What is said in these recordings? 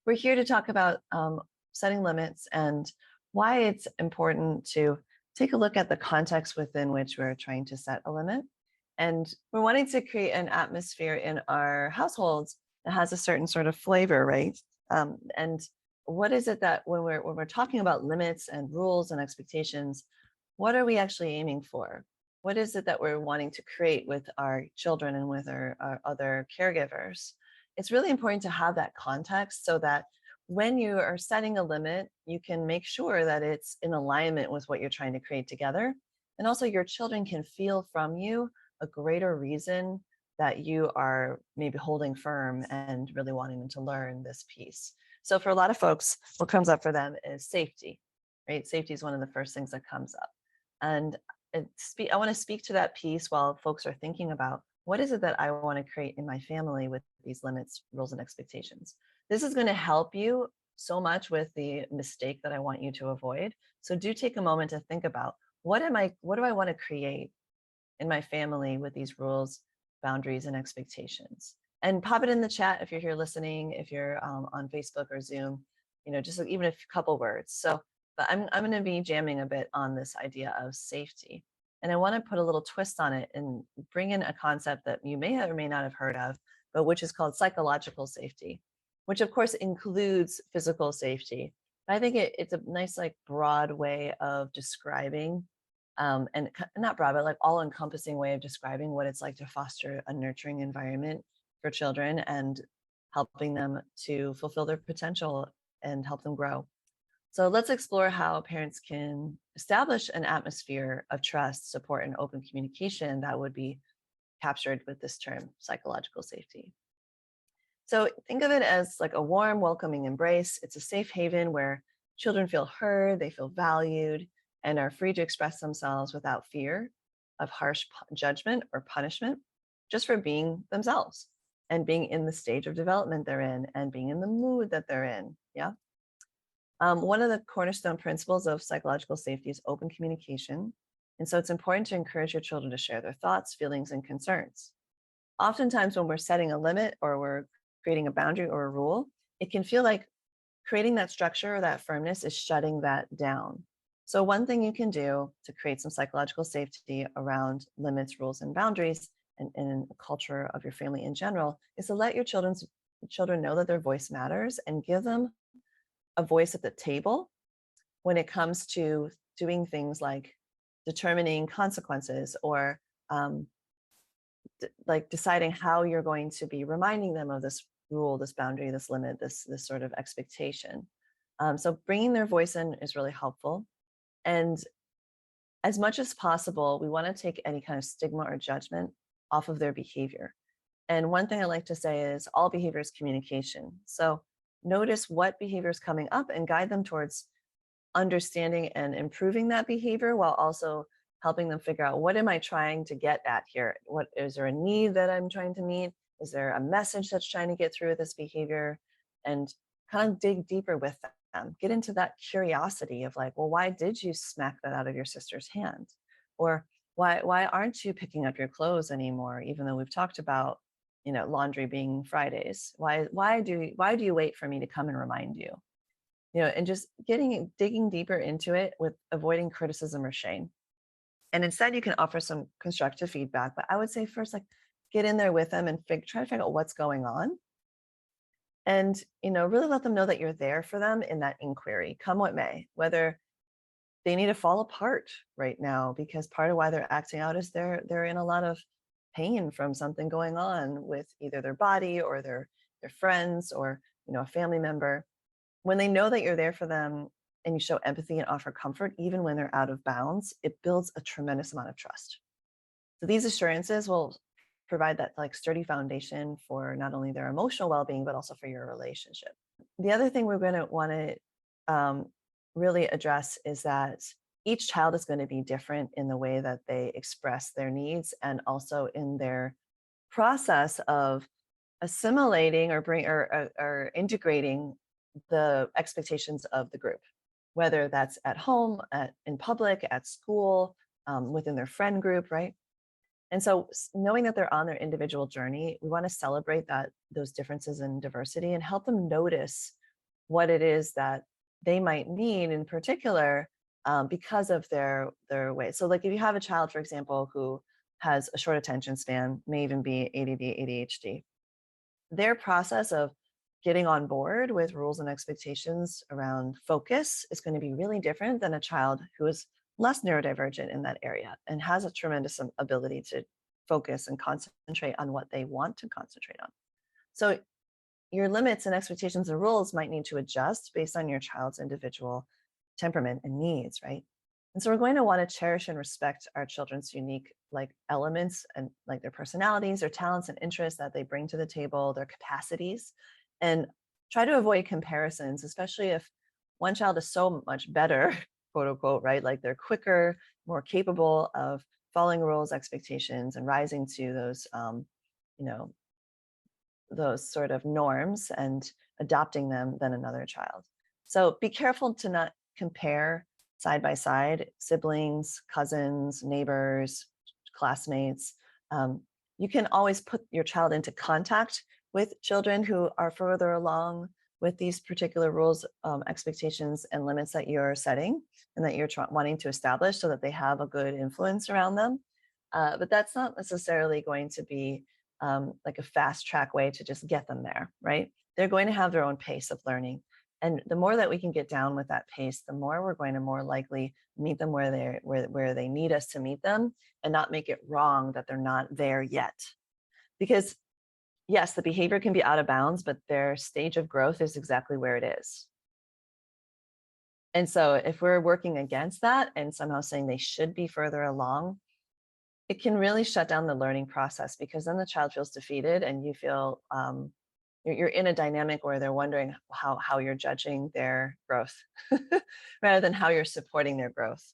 We're here to talk about setting limits and why it's important to take a look at the context within which we're trying to set a limit. And we're wanting to create an atmosphere in our households that has a certain sort of flavor, right? And what is it that when we're talking about limits and rules and expectations, what are we actually aiming for? What is it that we're wanting to create with our children and with our other caregivers? It's really important to have that context so that when you are setting a limit, you can make sure that it's in alignment with what you're trying to create together. And also, your children can feel from you a greater reason that you are maybe holding firm and really wanting them to learn this piece. So, for a lot of folks, what comes up for them is safety, right? Safety is one of the first things that comes up. And I want to speak to that piece while folks are thinking about what is it that I want to create in my family with these limits, rules, and expectations. This is going to help you so much with the mistake that I want you to avoid. So do take a moment to think about what do I want to create in my family with these rules, boundaries, and expectations. And pop it in the chat if you're here listening, if you're on Facebook or Zoom, just like even a couple words. So, but I'm going to be jamming a bit on this idea of safety. And I want to put a little twist on it and bring in a concept that you may have or may not have heard of, but which is called psychological safety, which of course includes physical safety. But I think it's a nice, like, broad way of describing not broad, but like all encompassing way of describing what it's like to foster a nurturing environment for children and helping them to fulfill their potential and help them grow. So let's explore how parents can establish an atmosphere of trust, support, and open communication that would be captured with this term, psychological safety. So think of it as like a warm, welcoming embrace. It's a safe haven where children feel heard, they feel valued, and are free to express themselves without fear of harsh judgment or punishment, just for being themselves and being in the stage of development they're in and being in the mood that they're in. Yeah. One of the cornerstone principles of psychological safety is open communication. And so it's important to encourage your children to share their thoughts, feelings, and concerns. Oftentimes, when we're setting a limit or we're creating a boundary or a rule, it can feel like creating that structure or that firmness is shutting that down. So, one thing you can do to create some psychological safety around limits, rules, and boundaries, and in a culture of your family in general, is to let your children know that their voice matters and give them a voice at the table when it comes to doing things like determining consequences or like deciding how you're going to be reminding them of this rule, this boundary, this limit, this sort of expectation. So bringing their voice in is really helpful. And as much as possible, we want to take any kind of stigma or judgment off of their behavior. And one thing I like to say is all behavior is communication. So notice what behavior is coming up and guide them towards understanding and improving that behavior while also helping them figure out, what am I trying to get at here? What is there a need that I'm trying to meet? Is there a message that's trying to get through with this behavior? And kind of dig deeper with them. Get into that curiosity of like, well, why did you smack that out of your sister's hand? Or why aren't you picking up your clothes anymore, even though we've talked about, laundry being Fridays? Why do you wait for me to come and remind you? And just digging deeper into it with avoiding criticism or shame. And instead, you can offer some constructive feedback. But I would say first, like, get in there with them and try to figure out what's going on. And, really let them know that you're there for them in that inquiry, come what may, whether they need to fall apart right now, because part of why they're acting out is they're in a lot of pain from something going on with either their body or their friends or, a family member. When they know that you're there for them and you show empathy and offer comfort, even when they're out of bounds, it builds a tremendous amount of trust. So these assurances will provide that like sturdy foundation for not only their emotional well-being, but also for your relationship. The other thing we're going to want to really address is that each child is going to be different in the way that they express their needs and also in their process of assimilating or integrating the expectations of the group, whether that's at home, in public, at school, within their friend group, right? And so knowing that they're on their individual journey, we want to celebrate those differences in diversity and help them notice what it is that they might need in particular, because of their way. So, like if you have a child, for example, who has a short attention span, may even be ADD, ADHD, their process of getting on board with rules and expectations around focus is going to be really different than a child who is less neurodivergent in that area and has a tremendous ability to focus and concentrate on what they want to concentrate on. So your limits and expectations and rules might need to adjust based on your child's individual temperament and needs, right? And so we're going to want to cherish and respect our children's unique like elements and like their personalities, their talents and interests that they bring to the table, their capacities, and try to avoid comparisons, especially if one child is so much better, quote unquote, right? Like they're quicker, more capable of following rules, expectations, and rising to you know, those sort of norms and adopting them than another child. So be careful to not compare side by side siblings, cousins, neighbors, classmates. Um, you can always put your child into contact with children who are further along with these particular rules, expectations, and limits that you're setting and that you're wanting to establish so that they have a good influence around them. But that's not necessarily going to be like a fast track way to just get them there, right? They're going to have their own pace of learning. And the more that we can get down with that pace, the more we're going to more likely meet them where they need us to meet them and not make it wrong that they're not there yet. Because yes, the behavior can be out of bounds, but their stage of growth is exactly where it is. And so if we're working against that and somehow saying they should be further along, it can really shut down the learning process because then the child feels defeated and you feel you're in a dynamic where they're wondering how you're judging their growth rather than how you're supporting their growth.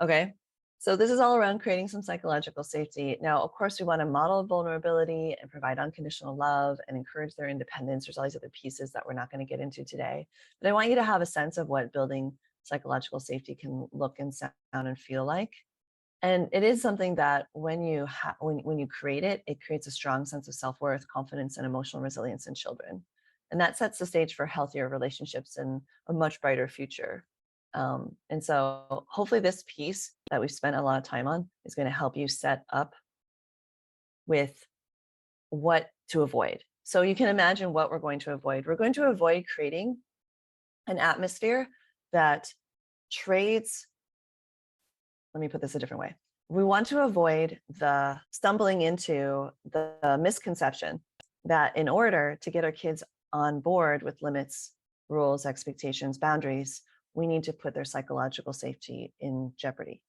Okay. So this is all around creating some psychological safety. Now, of course, we want to model vulnerability and provide unconditional love and encourage their independence. There's all these other pieces that we're not going to get into today. But I want you to have a sense of what building psychological safety can look and sound and feel like. And it is something that when when you create it, it creates a strong sense of self-worth, confidence, and emotional resilience in children. And that sets the stage for healthier relationships and a much brighter future. And so hopefully this piece that we've spent a lot of time on is going to help you set up with what to avoid. So you can imagine what we're going to avoid. We're going to avoid creating an atmosphere that trades. Let me put this a different way. We want to avoid the stumbling into the misconception that in order to get our kids on board with limits, rules, expectations, boundaries, we need to put their psychological safety in jeopardy,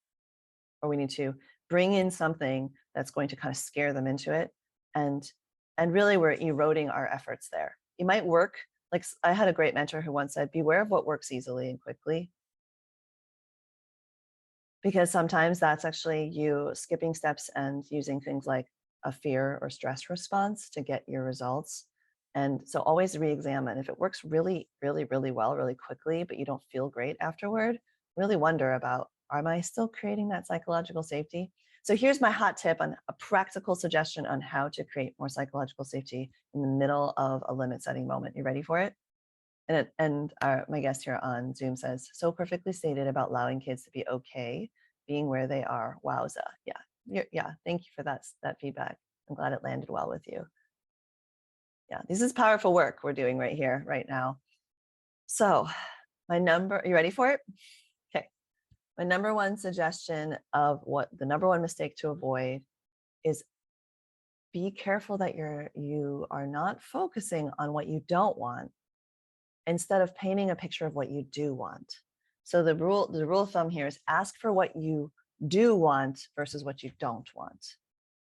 or we need to bring in something that's going to kind of scare them into it. And really we're eroding our efforts there. It might work. Like I had a great mentor who once said, beware of what works easily and quickly, because sometimes that's actually you skipping steps and using things like a fear or stress response to get your results. And so always re-examine. If it works really, really, really well, really quickly, but you don't feel great afterward, really wonder about, am I still creating that psychological safety? So here's my hot tip on a practical suggestion on how to create more psychological safety in the middle of a limit setting moment. You ready for it? And my guest here on Zoom says, so perfectly stated about allowing kids to be okay being where they are. Wowza. Yeah. Yeah. Thank you for that feedback. I'm glad it landed well with you. Yeah. This is powerful work we're doing right here, right now. So you ready for it? Okay. My number one suggestion of what the number one mistake to avoid is be careful that you are not focusing on what you don't want instead of painting a picture of what you do want. So the rule of thumb here is ask for what you do want versus what you don't want.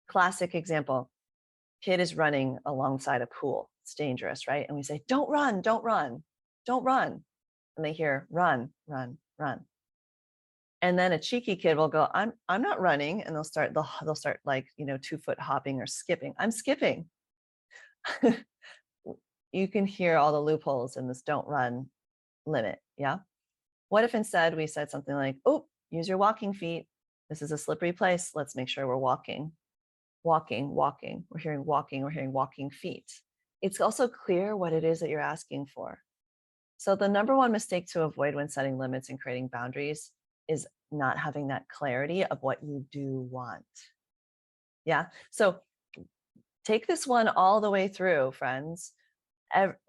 Classic example, kid is running alongside a pool. It's dangerous, right? And we say, don't run, don't run, don't run. And they hear run, run, run. And then a cheeky kid will go, I'm not running. And they'll start like, 2-foot hopping or skipping. I'm skipping. You can hear all the loopholes in this don't run limit. Yeah. What if instead we said something like, oh, use your walking feet. This is a slippery place. Let's make sure we're walking, walking, walking. We're hearing walking. We're hearing walking feet. It's also clear what it is that you're asking for. So the number one mistake to avoid when setting limits and creating boundaries is not having that clarity of what you do want. Yeah. So take this one all the way through, friends.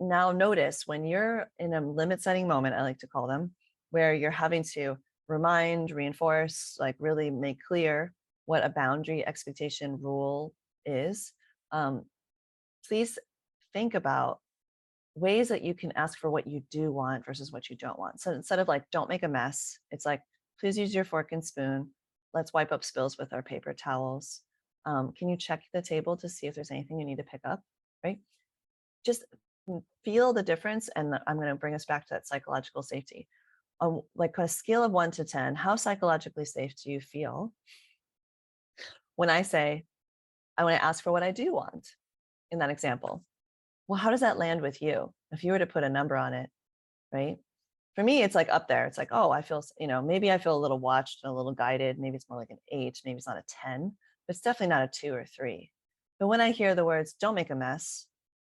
Now, notice when you're in a limit setting moment, I like to call them, where you're having to remind, reinforce, like really make clear what a boundary, expectation, rule is. Um, Please think about ways that you can ask for what you do want versus what you don't want. So instead of like, don't make a mess, it's like, please use your fork and spoon. Let's wipe up spills with our paper towels. Can you check the table to see if there's anything you need to pick up? Right? Just feel the difference. And I'm going to bring us back to that psychological safety. Like on a scale of 1 to 10, how psychologically safe do you feel when I say, I want to ask for what I do want in that example? Well, how does that land with you? If you were to put a number on it, right? For me, it's like up there. It's like, oh, I feel, maybe I feel a little watched and a little guided. Maybe it's more like an 8. Maybe it's not a 10, but it's definitely not a 2 or 3. But when I hear the words, don't make a mess,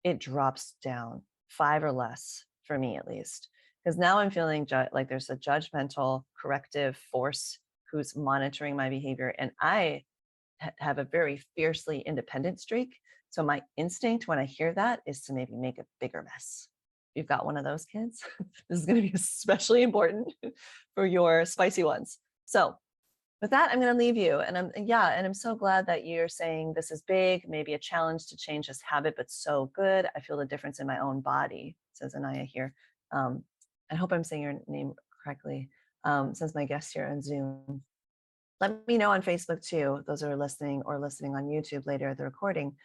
it drops down 5 or less for me, at least. Because now I'm feeling like there's a judgmental corrective force who's monitoring my behavior. And I have a very fiercely independent streak. So my instinct when I hear that is to maybe make a bigger mess. You've got one of those kids. This is going to be especially important for your spicy ones. So with that, I'm going to leave you. And I'm so glad that you're saying this is big, maybe a challenge to change this habit, but so good. I feel the difference in my own body, says Anaya here. I hope I'm saying your name correctly. Says my guest here on Zoom. Let me know on Facebook too, those who are listening or listening on YouTube later at the recording.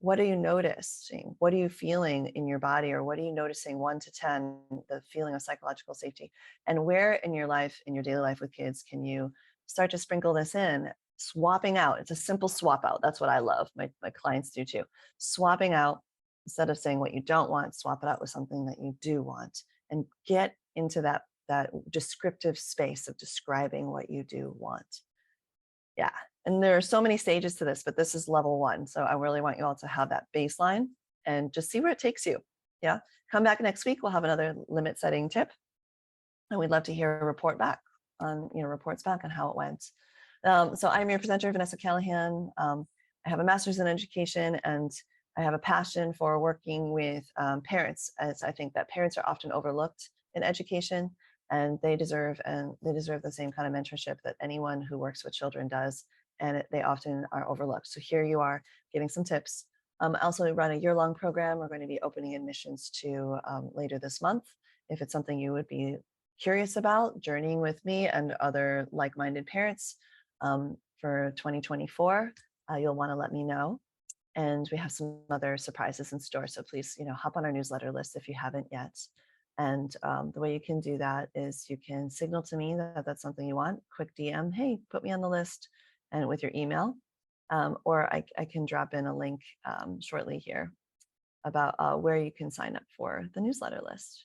What are you noticing? What are you feeling in your body? Or what are you noticing 1 to 10, the feeling of psychological safety? And where in your life, in your daily life with kids, can you start to sprinkle this in? Swapping out. It's a simple swap out. That's what I love. My clients do too. Swapping out, instead of saying what you don't want, swap it out with something that you do want and get into that descriptive space of describing what you do want. Yeah. And there are so many stages to this, but this is level 1. So I really want you all to have that baseline and just see where it takes you. Yeah. Come back next week. We'll have another limit setting tip. And we'd love to hear a report back on, reports back on how it went. So I'm your presenter, Vanessa Callahan. I have a master's in education and I have a passion for working with parents, as I think that parents are often overlooked in education. And they deserve the same kind of mentorship that anyone who works with children does, and they often are overlooked. So here you are getting some tips. I also run a year-long program. We're going to be opening admissions to later this month. If it's something you would be curious about, journeying with me and other like-minded parents for 2024, you'll want to let me know. And we have some other surprises in store. So please, hop on our newsletter list if you haven't yet. And the way you can do that is you can signal to me that that's something you want. Quick DM, hey, put me on the list, and with your email. Or I can drop in a link shortly here about where you can sign up for the newsletter list.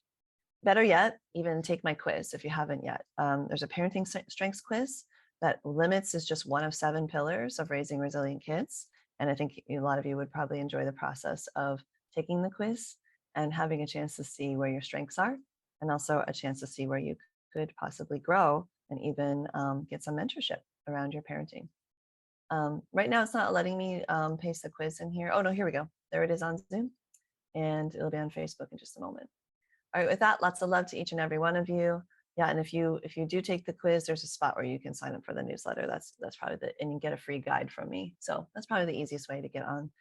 Better yet, even take my quiz if you haven't yet. There's a parenting strengths quiz that limits is just one of 7 pillars of raising resilient kids. And I think a lot of you would probably enjoy the process of taking the quiz and having a chance to see where your strengths are, and also a chance to see where you could possibly grow and even get some mentorship around your parenting. Right now, it's not letting me paste the quiz in here. Oh, no, here we go. There it is on Zoom, and it'll be on Facebook in just a moment. All right, with that, lots of love to each and every one of you. Yeah, and if you do take the quiz, there's a spot where you can sign up for the newsletter. That's probably and you get a free guide from me. So that's probably the easiest way to get on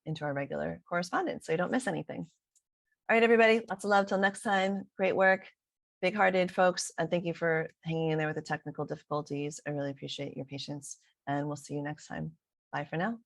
into our regular correspondence, so you don't miss anything. All right, everybody, lots of love till next time. Great work, big-hearted folks, and thank you for hanging in there with the technical difficulties. I really appreciate your patience, and we'll see you next time. Bye for now.